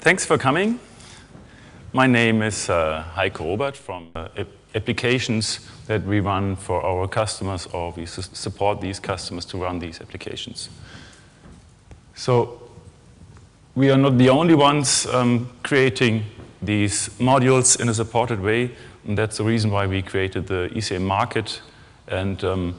Thanks for coming. My name is Heiko Robert from applications that we run for our customers, or we support these customers to run these applications. So we are not the only ones creating these modules in a supported way, and that's the reason why we created the ECM market. And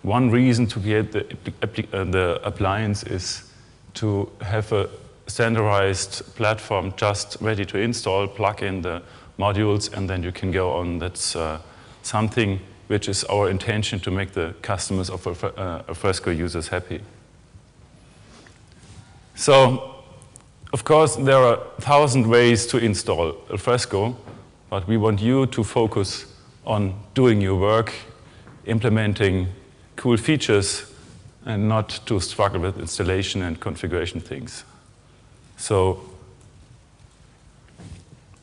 one reason to create the appliance is to have a standardized platform just ready to install, plug in the modules, and then you can go on. That's something which is our intention to make the customers of Alfresco users happy. So, of course, there are 1,000 ways to install Alfresco, but we want you to focus on doing your work, implementing cool features, and not to struggle with installation and configuration things. So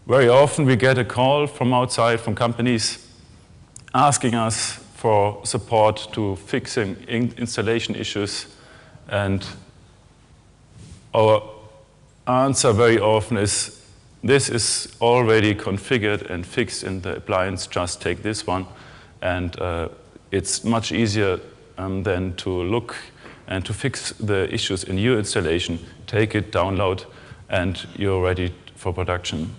very often we get a call from outside, from companies, asking us for support to fixing installation issues, and our answer very often is, this is already configured and fixed in the appliance, just take this one. And it's much easier than to look and to fix the issues in your installation. Take it, download, and you're ready for production.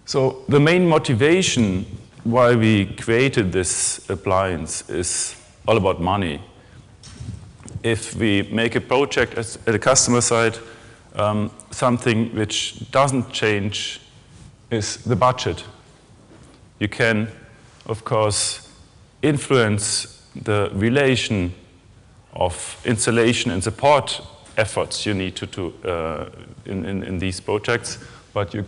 So the main motivation why we created this appliance is all about money. If we make a project at the customer side, something which doesn't change is the budget. You can, of course, influence the relation of installation and support efforts you need to do in these projects, but you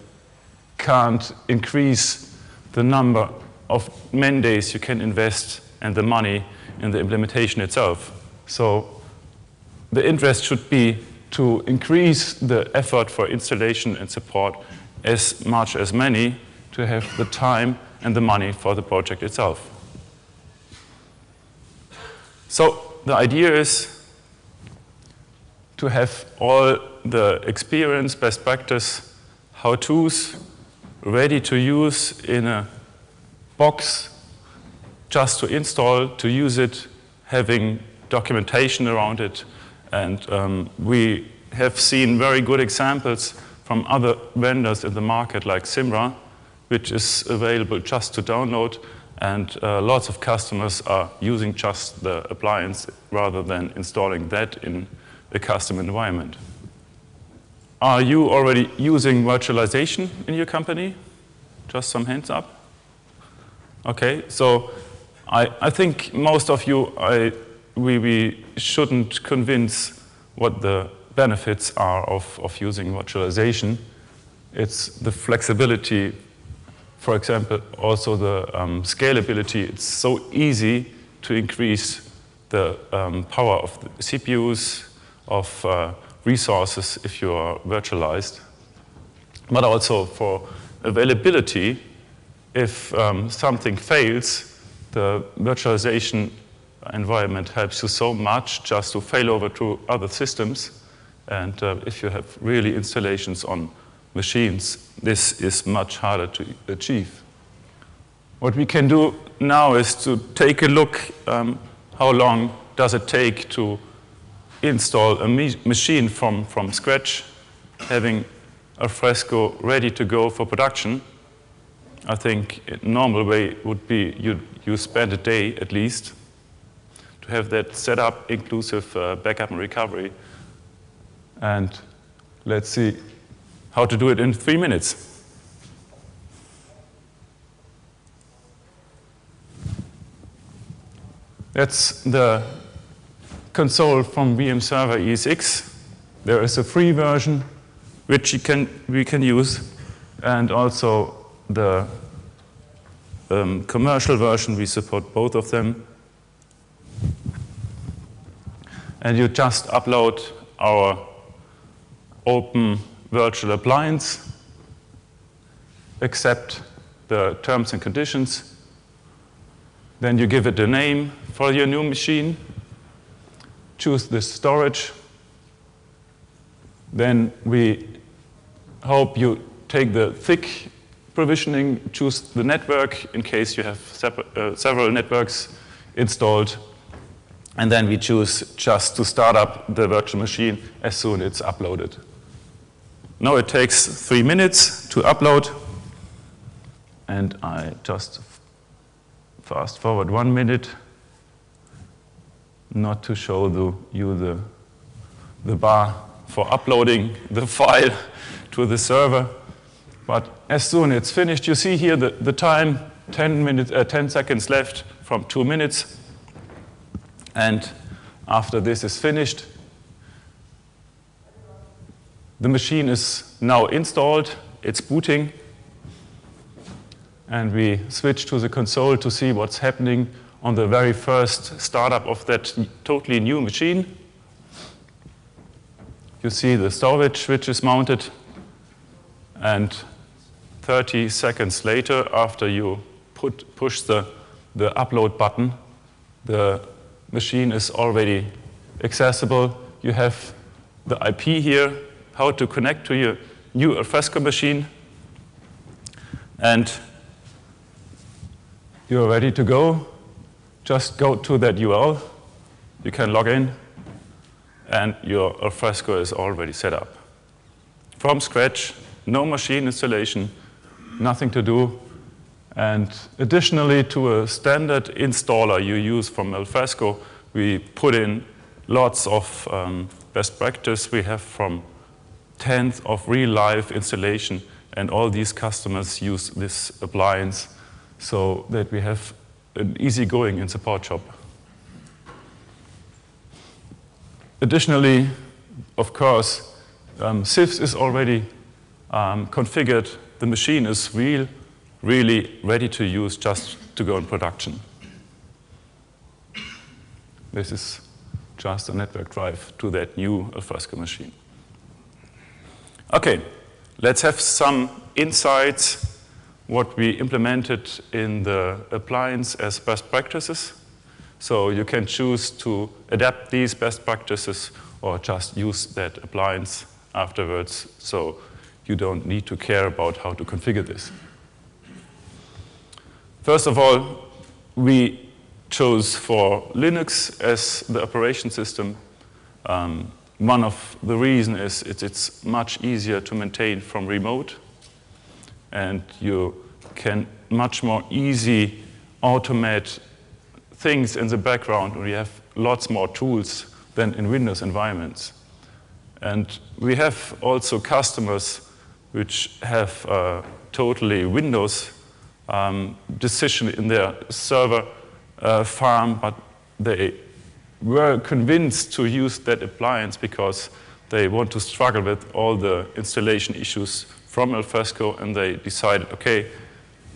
can't increase the number of man days you can invest and the money in the implementation itself. So the interest should be to increase the effort for installation and support as much as many, to have the time and the money for the project itself. So the idea is to have all the experience, best practice, how-tos ready to use in a box, just to install, to use it, having documentation around it. And we have seen very good examples from other vendors in the market, like Simra, which is available just to download. And lots of customers are using just the appliance rather than installing that in a custom environment. Are you already using virtualization in your company? Just some hands up. Okay, so I think most of you, we shouldn't convince what the benefits are of using virtualization. It's the flexibility. For example, also the scalability. It's so easy to increase the power of the CPUs, of resources if you are virtualized. But also for availability, if something fails, the virtualization environment helps you so much just to fail over to other systems. And if you have really installations on machines, this is much harder to achieve. What we can do now is to take a look how long does it take to install a machine from scratch, having Alfresco ready to go for production. I think a normal way would be you spend a day at least to have that set up, inclusive backup and recovery. And let's see how to do it in 3 minutes. That's the console from VM Server ESX. There is a free version which we can use, and also the commercial version. We support both of them. And you just upload our open virtual appliance, accept the terms and conditions. Then you give it a name for your new machine, choose the storage. Then we hope you take the thick provisioning, choose the network in case you have several networks installed, and then we choose just to start up the virtual machine as soon as it's uploaded. Now it takes 3 minutes to upload, and I just fast forward 1 minute, not to show you the bar for uploading the file to the server. But as soon as it's finished, you see here the time, 10 seconds left from 2 minutes. And after this is finished, the machine is now installed, it's booting, and we switch to the console to see what's happening on the very first startup of that totally new machine. You see the storage which is mounted, and 30 seconds later, after you push the upload button, the machine is already accessible. You have the IP here, how to connect to your new Alfresco machine, and you're ready to go. Just go to that URL. You can log in, and your Alfresco is already set up. From scratch, no machine installation, nothing to do. And additionally to a standard installer you use from Alfresco, we put in lots of best practice we have from tens of real-life installation, and all these customers use this appliance so that we have an easygoing in support shop. Additionally, of course, SIFs is already configured. The machine is really ready to use, just to go in production. This is just a network drive to that new Alfresco machine. Okay, let's have some insights what we implemented in the appliance as best practices. So you can choose to adapt these best practices or just use that appliance afterwards, so you don't need to care about how to configure this. First of all, we chose for Linux as the operation system. One of the reasons is it's much easier to maintain from remote, and you can much more easy automate things in the background. We have lots more tools than in Windows environments. And we have also customers which have totally Windows decision in their server farm, but they were convinced to use that appliance because they want to struggle with all the installation issues from Alfresco, and they decided, okay,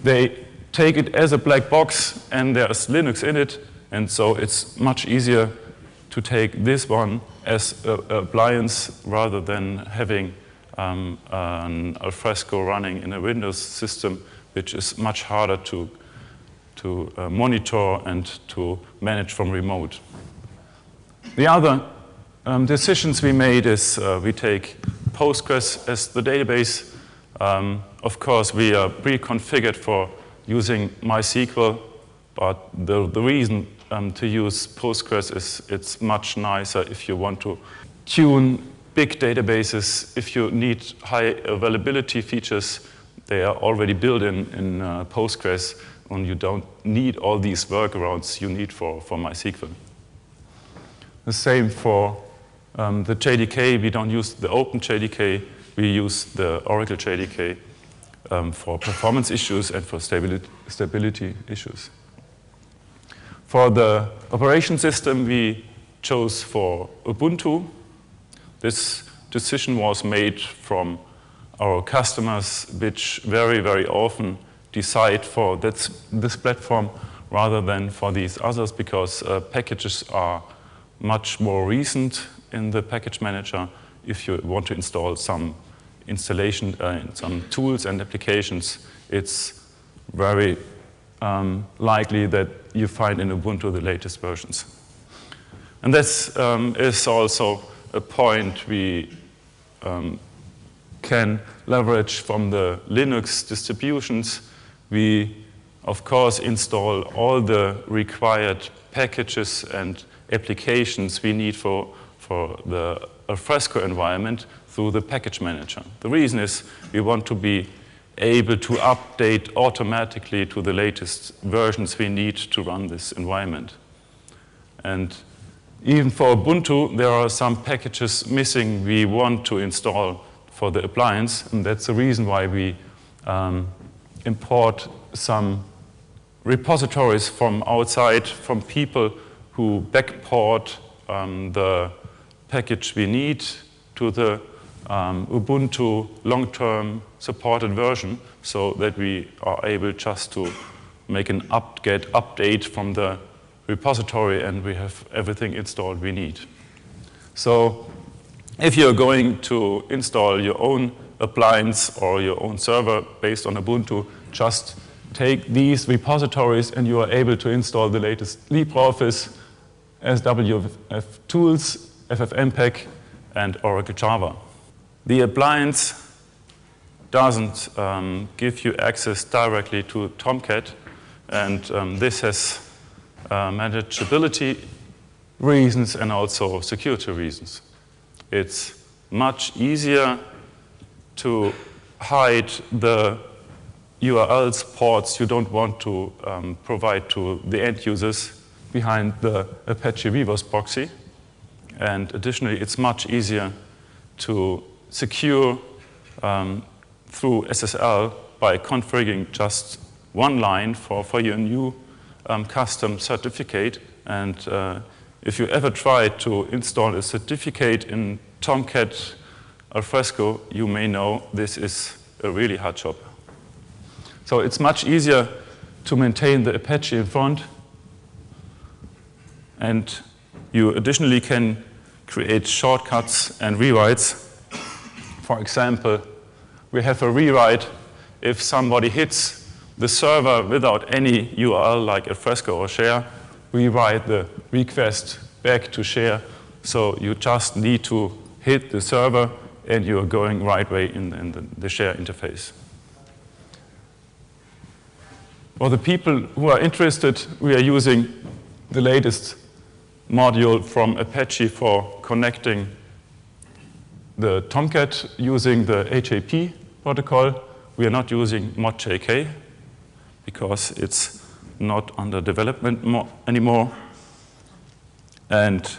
they take it as a black box and there's Linux in it, and so it's much easier to take this one as an appliance rather than having an Alfresco running in a Windows system, which is much harder to monitor and to manage from remote. The other decisions we made is we take Postgres as the database. Of course, we are pre-configured for using MySQL, but the reason to use Postgres is it's much nicer if you want to tune big databases. If you need high availability features, they are already built in Postgres, and you don't need all these workarounds you need for MySQL. The same for the JDK. We don't use the Open JDK. We use the Oracle JDK for performance issues and for stability issues. For the operation system, we chose for Ubuntu. This decision was made from our customers, which very often decide for this platform rather than for these others, because packages are much more recent in the package manager. If you want to install some installation, some tools and applications, it's very likely that you find in Ubuntu the latest versions. And this is also a point we can leverage from the Linux distributions. We, of course, install all the required packages and applications we need for the Alfresco environment through the package manager. The reason is we want to be able to update automatically to the latest versions we need to run this environment. And even for Ubuntu, there are some packages missing we want to install for the appliance, and that's the reason why we import some repositories from outside, from people who backport the package we need to the Ubuntu long-term supported version, so that we are able just to make an get update from the repository and we have everything installed we need. So if you're going to install your own appliance or your own server based on Ubuntu, just take these repositories and you are able to install the latest LibreOffice, SWF tools, FFmpeg, and Oracle Java. The appliance doesn't give you access directly to Tomcat, and this has manageability reasons and also security reasons. It's much easier to hide the URLs, ports you don't want to provide to the end users behind the Apache Reverse proxy. And additionally, it's much easier to secure through SSL by configuring just one line for your new custom certificate. And if you ever try to install a certificate in Tomcat Alfresco, you may know this is a really hard job. So it's much easier to maintain the Apache in front. And you additionally can create shortcuts and rewrites. For example, we have a rewrite if somebody hits the server without any URL like Alfresco or share. We write the request back to share. So you just need to hit the server and you're going right way in the share interface. For the people who are interested, we are using the latest module from Apache for connecting the Tomcat using the HAP protocol. We are not using mod.jk because it's not under development anymore. And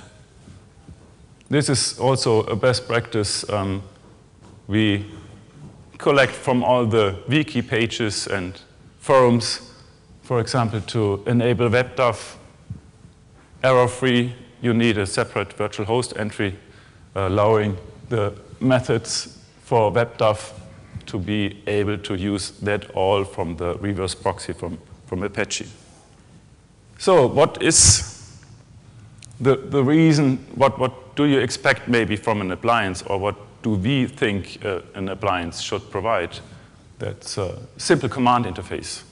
this is also a best practice. We collect from all the wiki pages and forums. For example, to enable WebDAV error-free, you need a separate virtual host entry allowing the methods for WebDAV to be able to use that all from the reverse proxy from Apache. So what is the reason, what do you expect maybe from an appliance, or what do we think an appliance should provide? That's a simple command interface.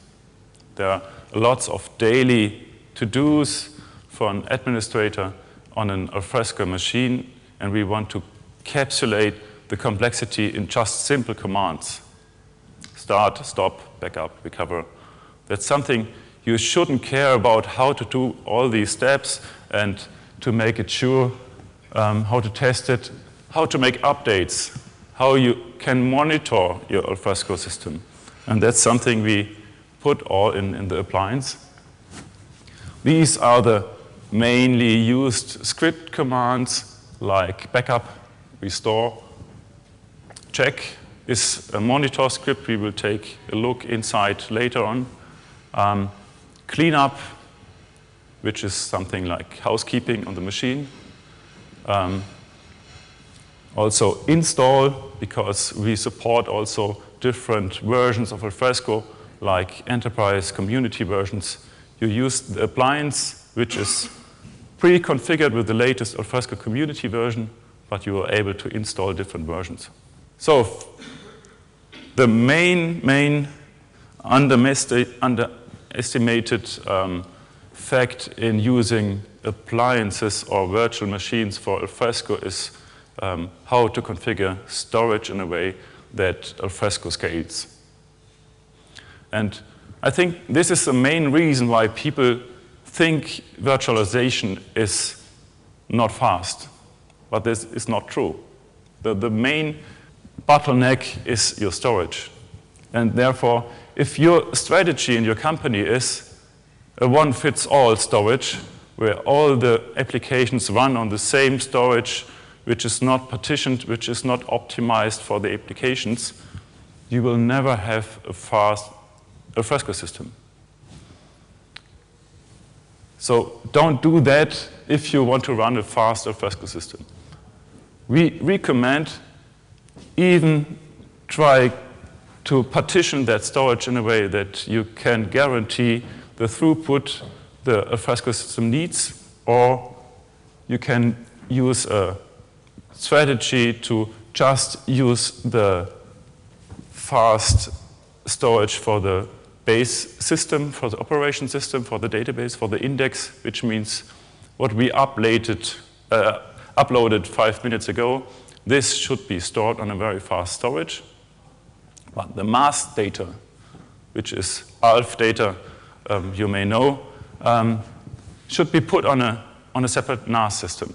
There are lots of daily to-dos for an administrator on an Alfresco machine, and we want to encapsulate the complexity in just simple commands. Start, stop, backup, recover. That's something you shouldn't care about how to do all these steps and to make it sure, how to test it, how to make updates, how you can monitor your Alfresco system. And that's something we put all in the appliance. These are the mainly used script commands like backup, restore. Check is a monitor script we will take a look inside later on. Cleanup, which is something like housekeeping on the machine. Also install, because we support also different versions of Alfresco, like enterprise community versions. You use the appliance, which is pre-configured with the latest Alfresco community version, but you are able to install different versions. So the main underestimated fact in using appliances or virtual machines for Alfresco is how to configure storage in a way that Alfresco scales. And I think this is the main reason why people think virtualization is not fast. But this is not true. The main bottleneck is your storage. And therefore, if your strategy in your company is a one-fits-all storage, where all the applications run on the same storage, which is not partitioned, which is not optimized for the applications, you will never have a fast Alfresco system. So don't do that if you want to run a fast Alfresco system. We recommend even try to partition that storage in a way that you can guarantee the throughput the Alfresco system needs, or you can use a strategy to just use the fast storage for the base system, for the operation system, for the database, for the index, which means what we uploaded 5 minutes ago, this should be stored on a very fast storage. But the mass data, which is Alf data, you may know, should be put on a separate NAS system.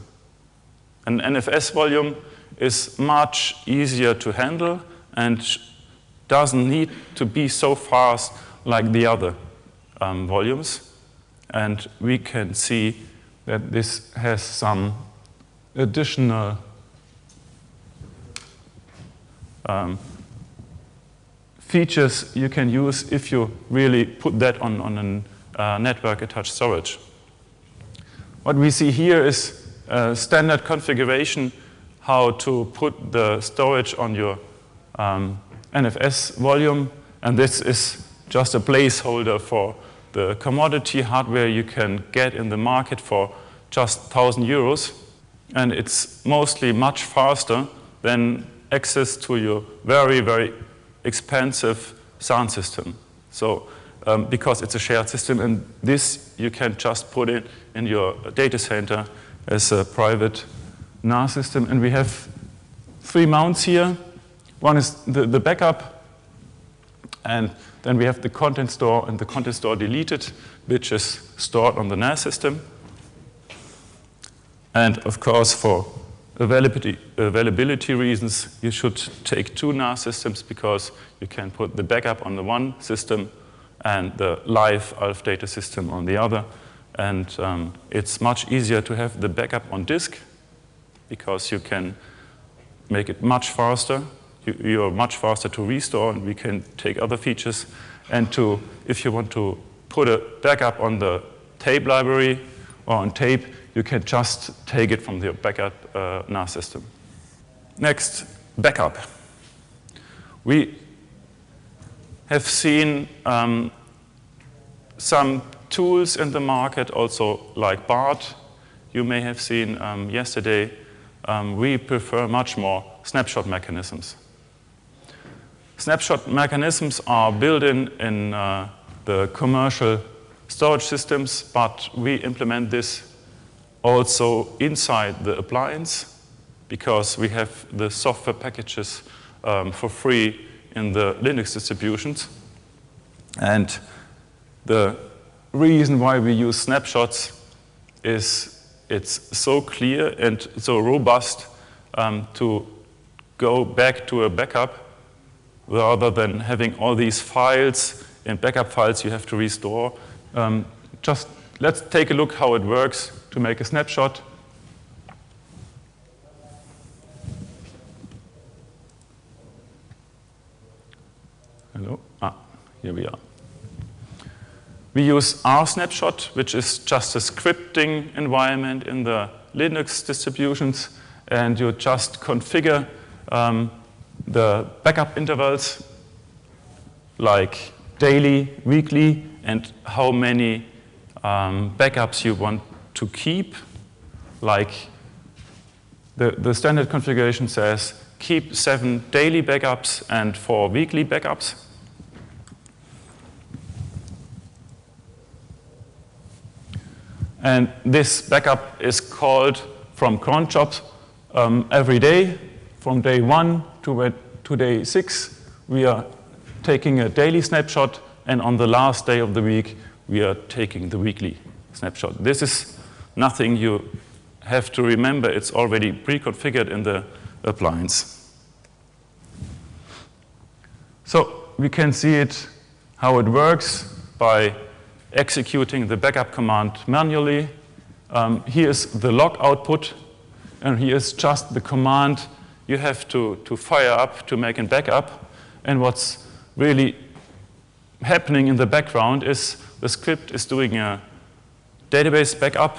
An NFS volume is much easier to handle and doesn't need to be so fast like the other volumes. And we can see that this has some additional features you can use if you really put that on a network-attached storage. What we see here is a standard configuration how to put the storage on your NFS volume, and this is just a placeholder for the commodity hardware you can get in the market for just 1,000 euros, and it's mostly much faster than access to your very, very expensive sound system. So because it's a shared system, and this you can just put it in your data center as a private NAS system. And we have 3 mounts here. One is the backup, and then we have the content store and the content store deleted, which is stored on the NAS system. And of course, for availability reasons, you should take 2 NAS systems because you can put the backup on the one system and the live Alf data system on the other. And it's much easier to have the backup on disk because you can make it much faster. You're much faster to restore, and we can take other features. And if you want to put a backup on the tape library or on tape, you can just take it from the backup NAS system. Next, backup. We have seen some tools in the market, also like BART. You may have seen yesterday, we prefer much more snapshot mechanisms. Snapshot mechanisms are built in the commercial storage systems, but we implement this also inside the appliance because we have the software packages for free in the Linux distributions. And the reason why we use snapshots is it's so clear and so robust to go back to a backup rather than having all these files and backup files you have to restore. Just let's take a look how it works to make a snapshot. Hello? Here we are. We use rsnapshot, which is just a scripting environment in the Linux distributions, and you just configure the backup intervals like daily, weekly, and how many backups you want to keep. Like the standard configuration says keep 7 daily backups and 4 weekly backups. And this backup is called from cron jobs every day, from day 1 to today 6, we are taking a daily snapshot, and on the last day of the week, we are taking the weekly snapshot. This is nothing you have to remember. It's already pre-configured in the appliance. So we can see it, how it works by executing the backup command manually. Here's the log output, and here's just the command you have to fire up to make a backup. And what's really happening in the background is the script is doing a database backup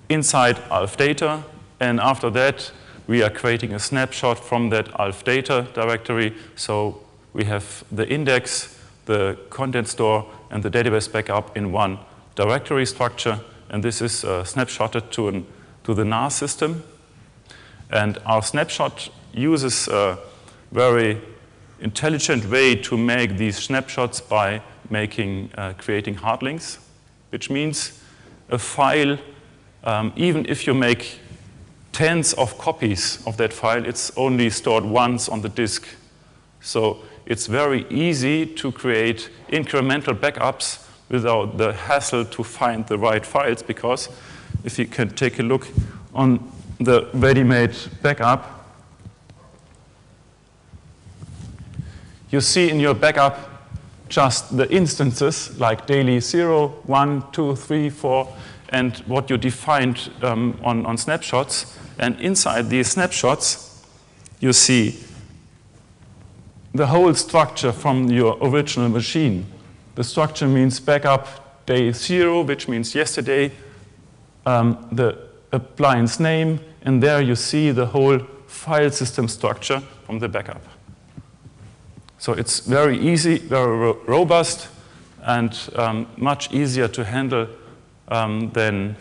inside Alf data, and after that we are creating a snapshot from that Alf data directory. So we have the index, the content store, and the database backup in one directory structure, and this is snapshotted to the NAS system. And our snapshot uses a very intelligent way to make these snapshots by creating hard links, which means a file, even if you make tens of copies of that file, it's only stored once on the disk. So it's very easy to create incremental backups without the hassle to find the right files, because if you can take a look on the ready-made backup, you see in your backup just the instances like daily 0, 1, 2, 3, 4, and what you defined on snapshots. And inside these snapshots, you see the whole structure from your original machine. The structure means backup day 0, which means yesterday, the appliance name, and there you see the whole file system structure from the backup. So it's very easy, very robust, and much easier to handle than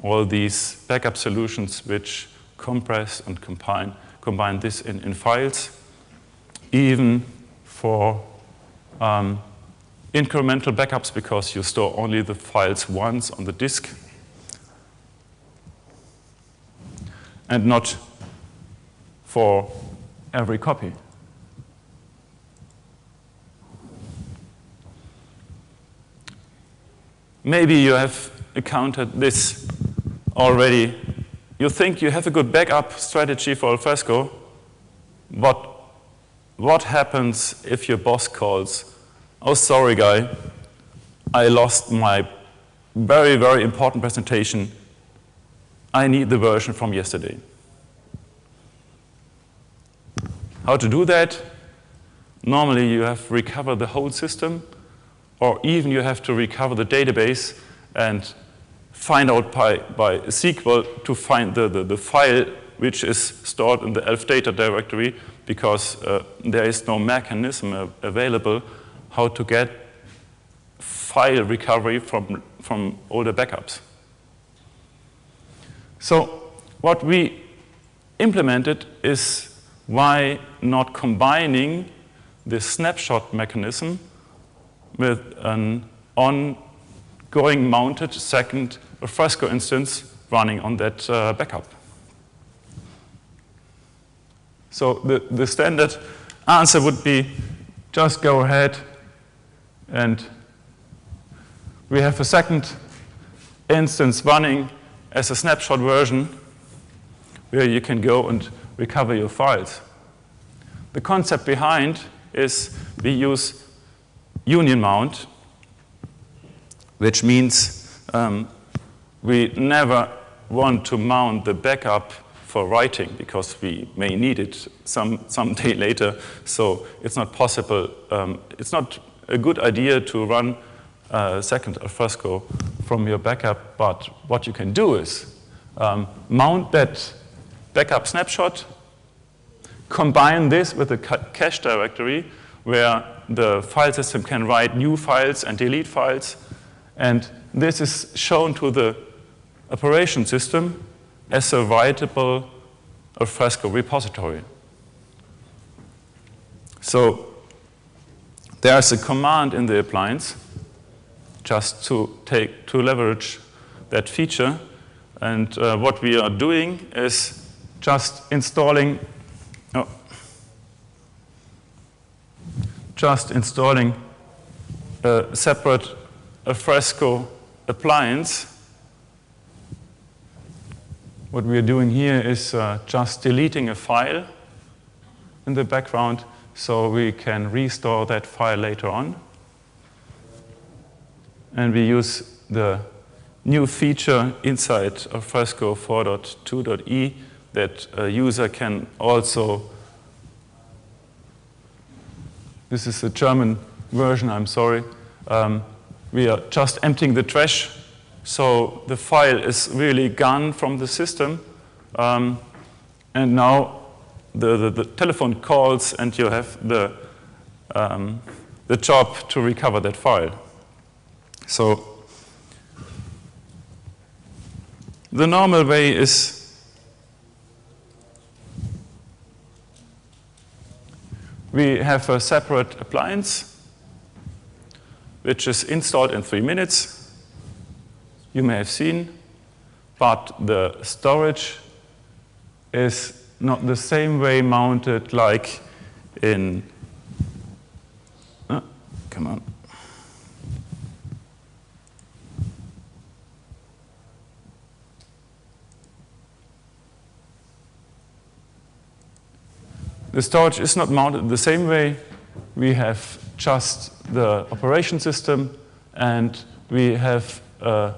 all these backup solutions which compress and combine this in files, even for incremental backups, because you store only the files once on the disk and not for every copy. Maybe you have encountered this already. You think you have a good backup strategy for Alfresco, but what happens if your boss calls, "Oh, sorry, guy, I lost my very, very important presentation. I need the version from yesterday." How to do that? Normally, you have to recover the whole system, or even you have to recover the database and find out by SQL to find the file which is stored in the Alf data directory, because there is no mechanism available how to get file recovery from older backups. So what we implemented is, why not combining this snapshot mechanism with an ongoing mounted second Alfresco instance running on that backup. So the standard answer would be, just go ahead and we have a second instance running as a snapshot version where you can go and recover your files. The concept behind is we use unionmount, which means we never want to mount the backup for writing, because we may need it some day later. So it's not possible. It's not a good idea to run a second Alfresco from your backup. But what you can do is mount that backup snapshot, combine this with a cache directory where the file system can write new files and delete files. And this is shown to the operation system as a writable Alfresco repository. So there's a command in the appliance just to leverage that feature. And what we are doing is just installing just installing a separate Alfresco appliance. What we are doing here is just deleting a file in the background so we can restore that file later on. And we use the new feature inside Alfresco 4.2.e that a user can also, this is the German version, I'm sorry. We are just emptying the trash, so the file is really gone from the system. And now the telephone calls and you have the job to recover that file. So the normal way is we have a separate appliance which is installed in 3 minutes, you may have seen, but the storage is not the same way mounted like in, come on. The storage is not mounted the same way. We have just the operation system, and we have a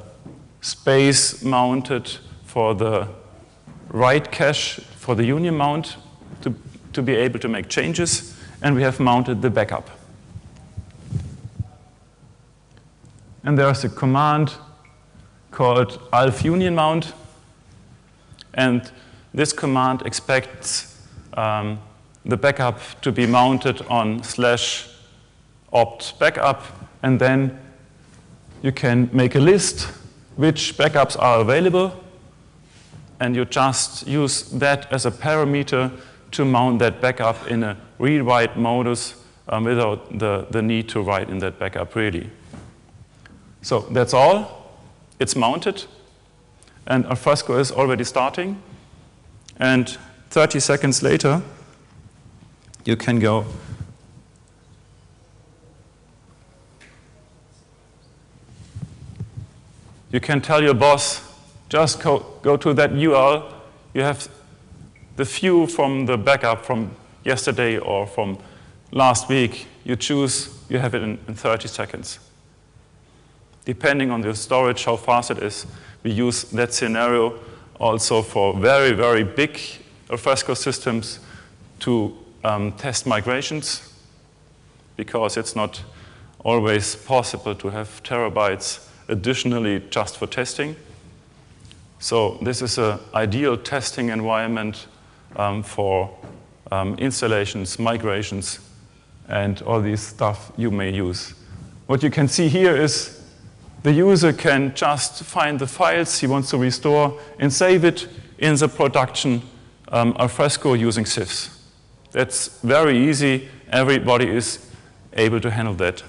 space mounted for the write cache for the union mount to be able to make changes, and we have mounted the backup. And there's a command called Alf unionmount, and this command expects the backup to be mounted on /opt backup, and then you can make a list which backups are available, and you just use that as a parameter to mount that backup in a read-write modus without the need to write in that backup really. So that's all. It's mounted, and Alfresco is already starting, and 30 seconds later you can go you can tell your boss, just go to that URL. You have the view from the backup from yesterday or from last week. You choose, you have it in 30 seconds. Depending on the storage, how fast it is, we use that scenario also for very, very big Alfresco systems to test migrations, because it's not always possible to have terabytes additionally just for testing. So this is an ideal testing environment for installations, migrations, and all these stuff you may use. What you can see here is the user can just find the files he wants to restore and save it in the production Alfresco using sysvs. That's very easy. Everybody is able to handle that.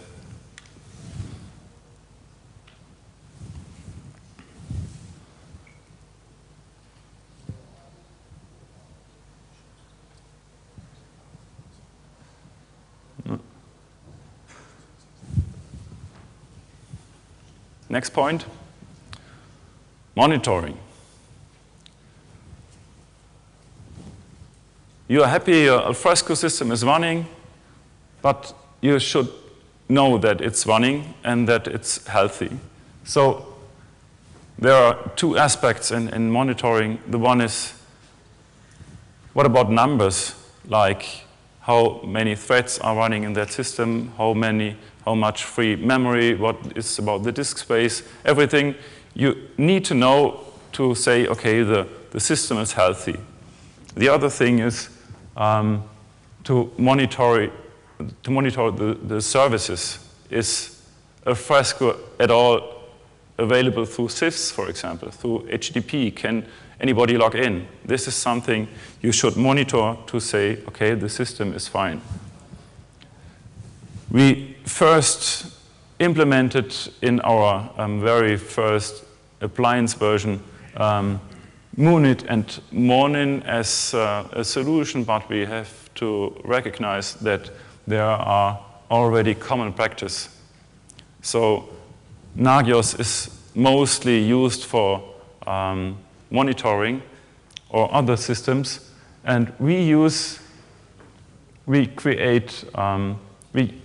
Next point, monitoring. You are happy your Alfresco system is running, but you should know that it's running and that it's healthy. So there are two aspects in monitoring. The one is, what about numbers? Like how many threads are running in that system, how much free memory, what is about the disk space, everything you need to know to say, okay, the system is healthy. The other thing is to monitor the services. Is Alfresco at all available through sysvs, for example, through HTTP? Can anybody log in? This is something you should monitor to say, okay, the system is fine. We first implemented in our very first appliance version Munit and Monin as a solution, but we have to recognize that there are already common practice. So Nagios is mostly used for monitoring or other systems, and we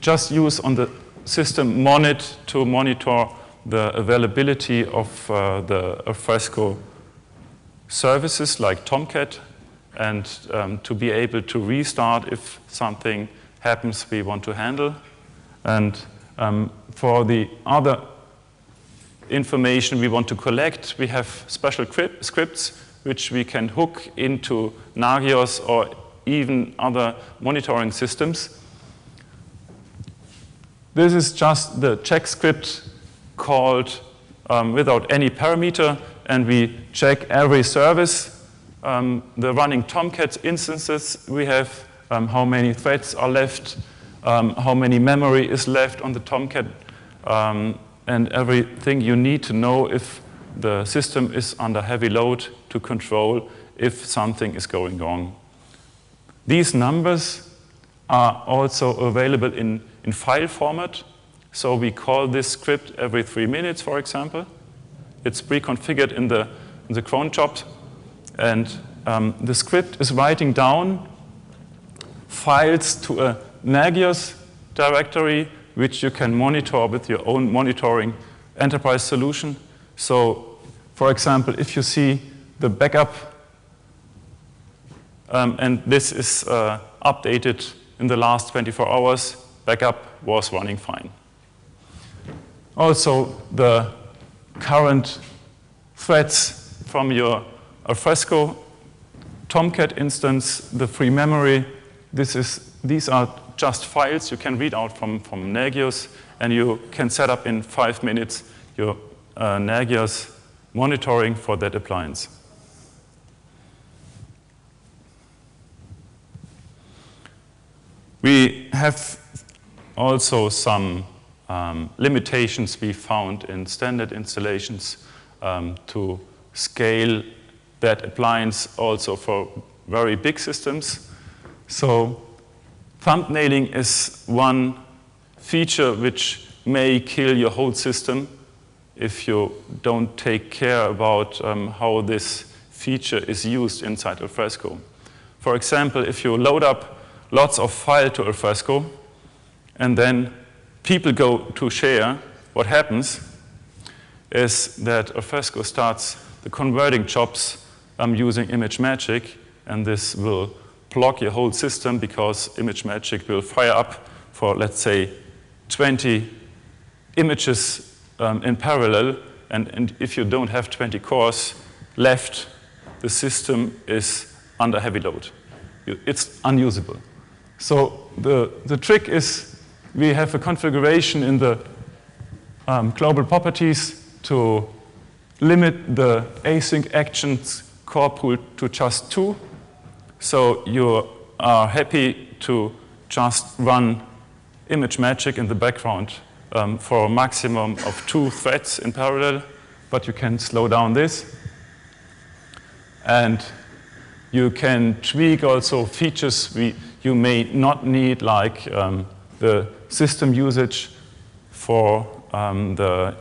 just use on the system Monit to monitor the availability of the Alfresco services like Tomcat, and to be able to restart if something happens we want to handle. And for the other information we want to collect, we have special scripts which we can hook into Nagios or even other monitoring systems. This is just the check script called without any parameter, and we check every service, the running Tomcat instances we have, how many threads are left, how many memory is left on the Tomcat, and everything you need to know if the system is under heavy load to control if something is going wrong. These numbers are also available in file format. So we call this script every 3 minutes, for example. It's pre-configured in the cron job. And the script is writing down files to a Nagios directory, which you can monitor with your own monitoring enterprise solution. So, for example, if you see the backup, and this is updated in the last 24 hours, backup was running fine. Also, the current threads from your Alfresco Tomcat instance, the free memory, these are just files you can read out from Nagios, and you can set up in 5 minutes your Nagios monitoring for that appliance. We have also some limitations we found in standard installations to scale that appliance also for very big systems. So thumbnailing is one feature which may kill your whole system if you don't take care about how this feature is used inside Alfresco. For example, if you load up lots of file to Alfresco and then people go to share, what happens is that Alfresco starts the converting jobs using ImageMagick, and this will block your whole system because ImageMagick will fire up for, let's say, 20 images in parallel, and if you don't have 20 cores left, the system is under heavy load. It's unusable. So the trick is we have a configuration in the global properties to limit the async actions core pool to just 2. So you are happy to just run ImageMagick in the background for a maximum of 2 threads in parallel, but you can slow down this. And you can tweak also features you may not need, like the system usage for the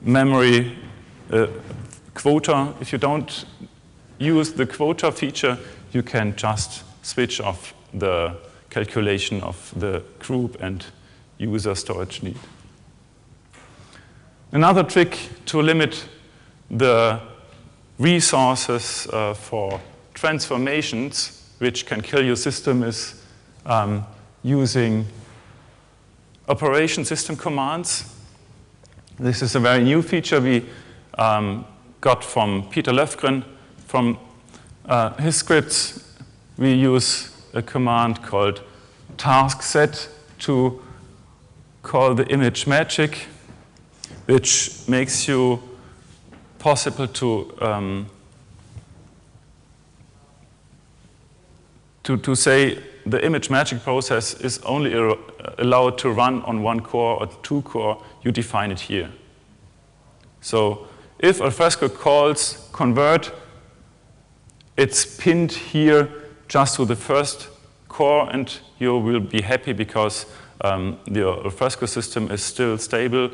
memory quota. If you don't use the quota feature, you can just switch off the calculation of the group and user storage need. Another trick to limit the resources for transformations, which can kill your system, is using operation system commands. This is a very new feature we got from Peter Löfgren. From his scripts, we use a command called taskset to call the ImageMagick, which makes you possible to say the ImageMagick process is only allowed to run on 1 core or 2 core. You define it here. So if Alfresco calls convert, it's pinned here just to the first core, and you will be happy because your Alfresco system is still stable,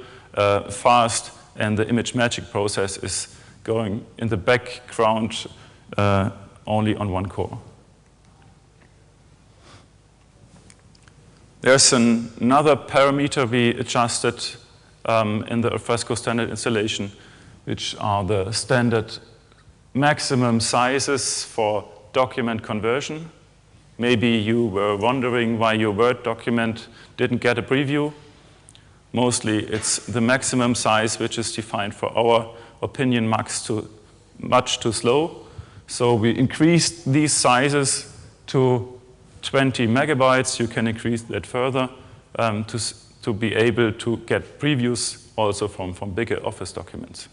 fast, and the image magic process is going in the background only on one core. There's another parameter we adjusted in the Alfresco standard installation, which are the standard maximum sizes for document conversion. Maybe you were wondering why your Word document didn't get a preview. Mostly it's the maximum size which is defined for our opinion much too slow. So we increased these sizes to 20 megabytes. You can increase that further to be able to get previews also from bigger Office documents.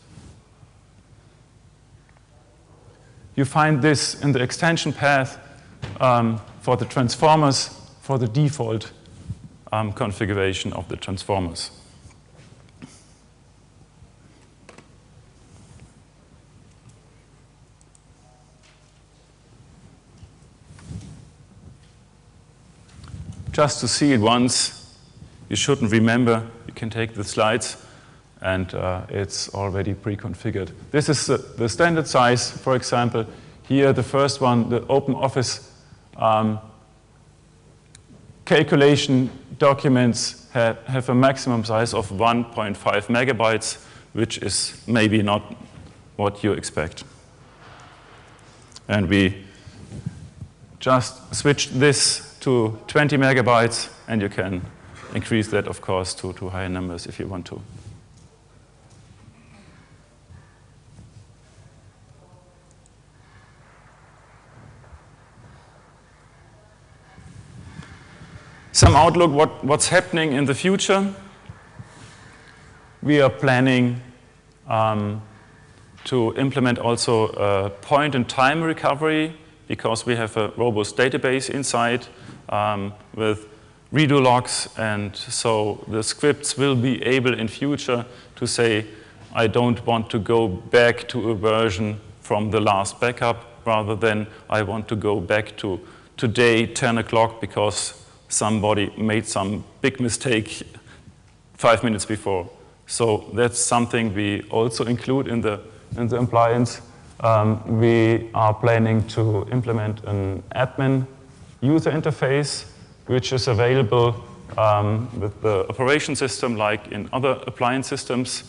You find this in the extension path for the transformers, for the default configuration of the transformers. Just to see it once, you shouldn't remember. You can take the slides, and it's already pre-configured. This is the standard size, for example. Here, the first one, the OpenOffice calculation documents have a maximum size of 1.5 megabytes, which is maybe not what you expect. And we just switched this to 20 megabytes, and you can increase that, of course, to higher numbers if you want to. Some outlook, what's happening in the future. We are planning to implement also a point-in-time recovery because we have a robust database inside with redo logs, and so the scripts will be able in future to say, I don't want to go back to a version from the last backup, rather than I want to go back to today, 10 o'clock, because somebody made some big mistake 5 minutes before. So that's something we also include in the appliance. We are planning to implement an admin user interface, which is available with the operation system like in other appliance systems,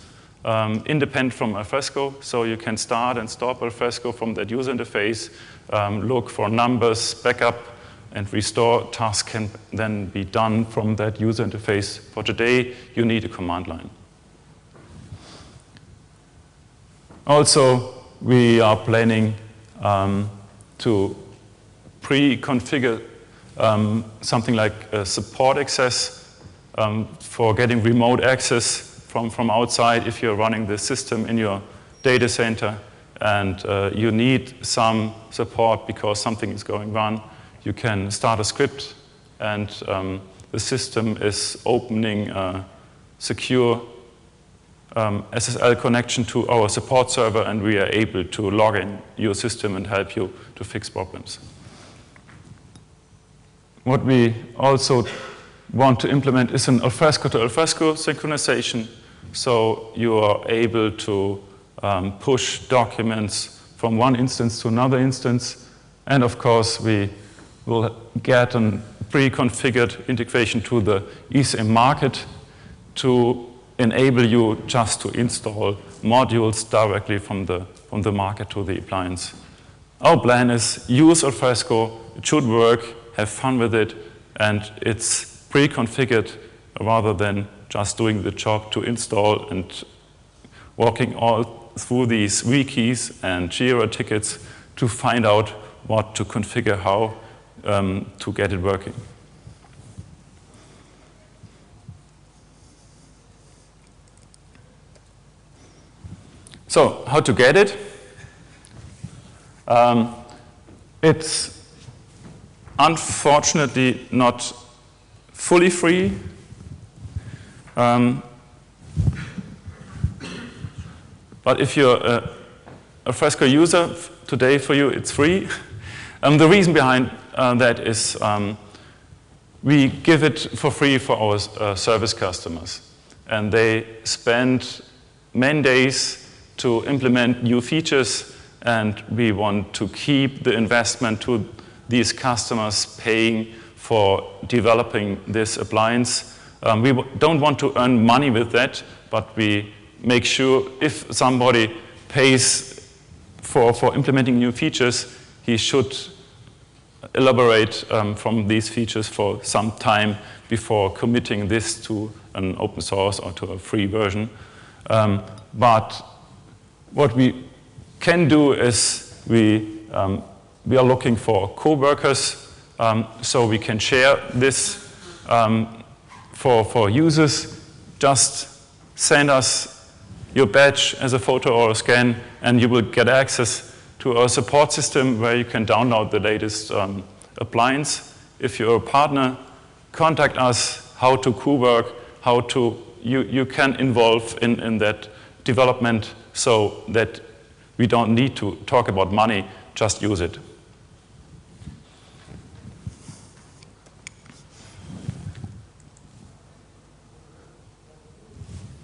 independent from Alfresco. So you can start and stop Alfresco from that user interface, look for numbers, backup, and restore. Tasks can then be done from that user interface. For today, you need a command line. Also, we are planning to pre-configure something like a support access for getting remote access from outside if you're running the system in your data center and you need some support because something is going wrong. You can start a script, and the system is opening a secure SSL connection to our support server, and we are able to log in your system and help you to fix problems. What we also want to implement is an Alfresco to Alfresco synchronization, so you are able to push documents from one instance to another instance, and of course we will get a pre-configured integration to the ECM market to enable you just to install modules directly from the market to the appliance. Our plan is use Alfresco, it should work, have fun with it, and it's pre-configured rather than just doing the job to install and walking all through these wikis and Jira tickets to find out what to configure how to get it working. So, how to get it? It's unfortunately not fully free. But if you're a Alfresco user, today for you it's free. The reason behind that is we give it for free for our service customers. And they spend many days to implement new features, and we want to keep the investment to these customers paying for developing this appliance. We don't want to earn money with that, but we make sure if somebody pays for implementing new features, he should elaborate from these features for some time before committing this to an open source or to a free version. But what we can do is we are looking for co-workers, so we can share this for users. Just send us your badge as a photo or a scan, and you will get access to our support system where you can download the latest appliance. If you're a partner, contact us how to co-work, how to you can involve in that development so that we don't need to talk about money, just use it.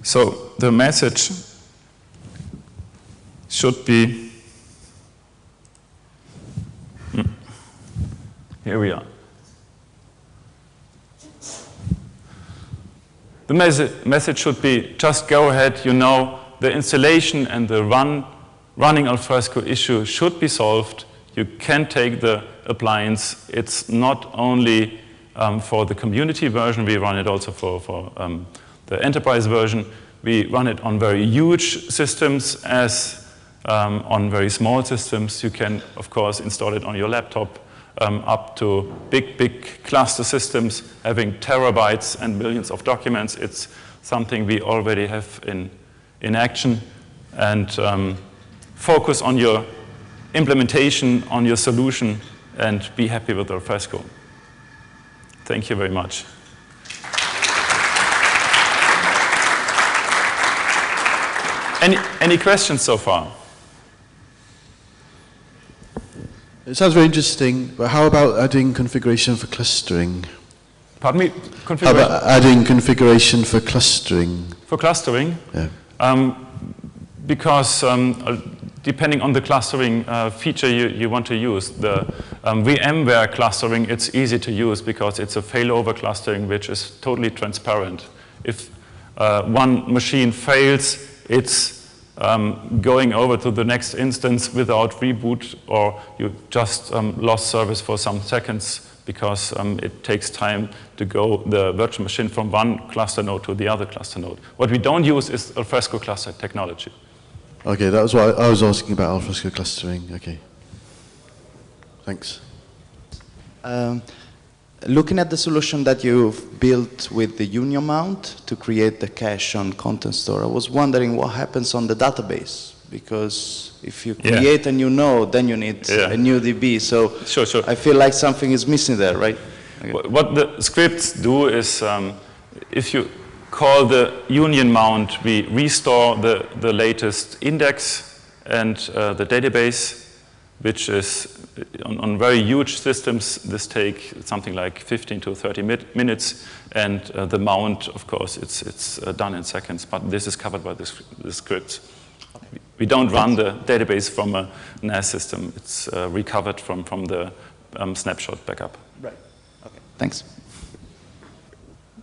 So the message should be, here we are. The message should be, just go ahead, you know, the installation and the running Alfresco issue should be solved. You can take the appliance. It's not only for the community version, we run it also for the enterprise version. We run it on very huge systems as on very small systems. You can, of course, install it on your laptop up to big cluster systems having terabytes and millions of documents. It's something we already have in action. And focus on your implementation, on your solution, and be happy with Alfresco. Thank you very much. Any questions so far? It sounds very interesting, but how about adding configuration for clustering? Pardon me? How about adding configuration for clustering? For clustering? Yeah. Because depending on the clustering feature you want to use, the VMware clustering, it's easy to use because it's a failover clustering which is totally transparent. If one machine fails, it's going over to the next instance without reboot, or you just lost service for some seconds because it takes time to go the virtual machine from one cluster node to the other cluster node. What we don't use is Alfresco cluster technology. Okay, that was what I was asking about Alfresco clustering. Okay. Thanks. Looking at the solution that you've built with the unionmount to create the cache on content store, I was wondering what happens on the database, because if you create a new node, then you need a new DB. So sure. I feel like something is missing there, right? Okay. What the scripts do is, if you call the unionmount, we restore the latest index and the database, which is on very huge systems. This takes something like 15 to 30 minutes, and the mount, of course, it's done in seconds. But this is covered by the scripts. Okay. We don't run the database from a NAS system. It's recovered from the snapshot backup. Right. Okay. Thanks.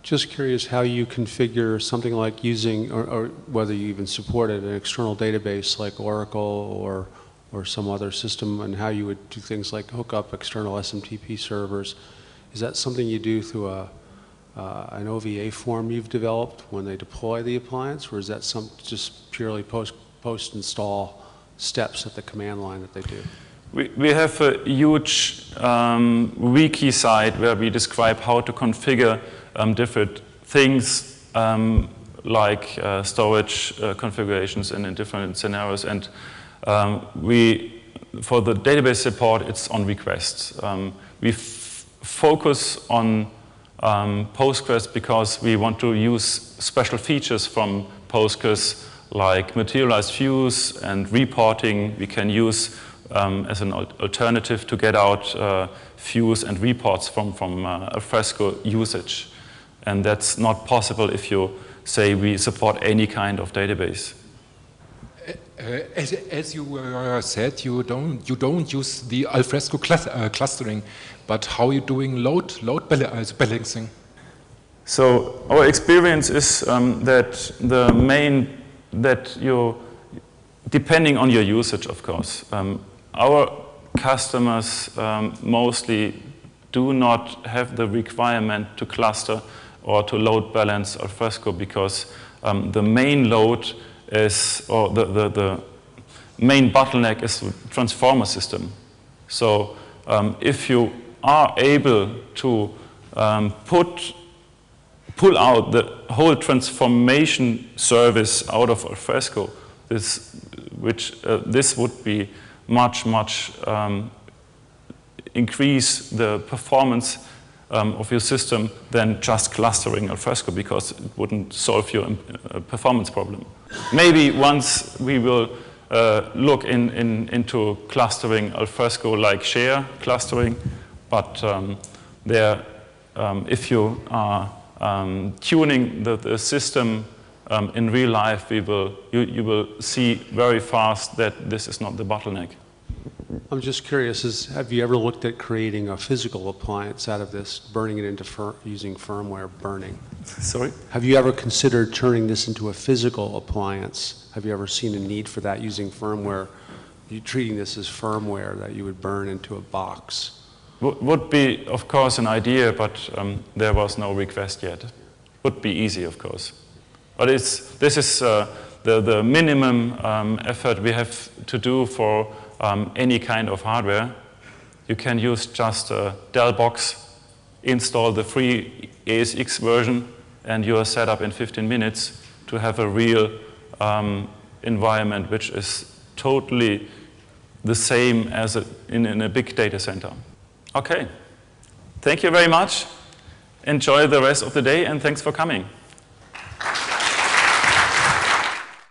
Just curious how you configure something like using, or whether you even supported an external database like Oracle or some other system, and how you would do things like hook up external SMTP servers. Is that something you do through an OVA form you've developed when they deploy the appliance, or is that just purely post-install steps at the command line that they do? We have a huge wiki site where we describe how to configure different things like storage configurations in different scenarios. And for the database support, it's on request. We focus on Postgres because we want to use special features from Postgres like materialized views and reporting. We can use as an alternative to get out views and reports from Alfresco usage. And that's not possible if you say we support any kind of database. As you said, you don't use the Alfresco clustering, but how are you doing load balancing? So our experience is that depending on your usage, of course, our customers mostly do not have the requirement to cluster or to load balance Alfresco because the main load is, or the main bottleneck is the transformer system. So if you are able to pull out the whole transformation service out of Alfresco, this would be much increase the performance of your system than just clustering Alfresco, because it wouldn't solve your performance problem. Maybe once we will look into clustering Alfresco like share clustering, but if you are tuning the system in real life, you will see very fast that this is not the bottleneck. I'm just curious, have you ever looked at creating a physical appliance out of this, burning it into using firmware burning? Sorry? Have you ever considered turning this into a physical appliance? Have you ever seen a need for that using firmware? You treating this as firmware that you would burn into a box? Would be, of course, an idea, but there was no request yet. Would be easy, of course. But this is the minimum effort we have to do for any kind of hardware. You can use just a Dell box, install the free ASX version, and you are set up in 15 minutes to have a real environment which is totally the same as in a big data center. Okay, thank you very much. Enjoy the rest of the day, and thanks for coming.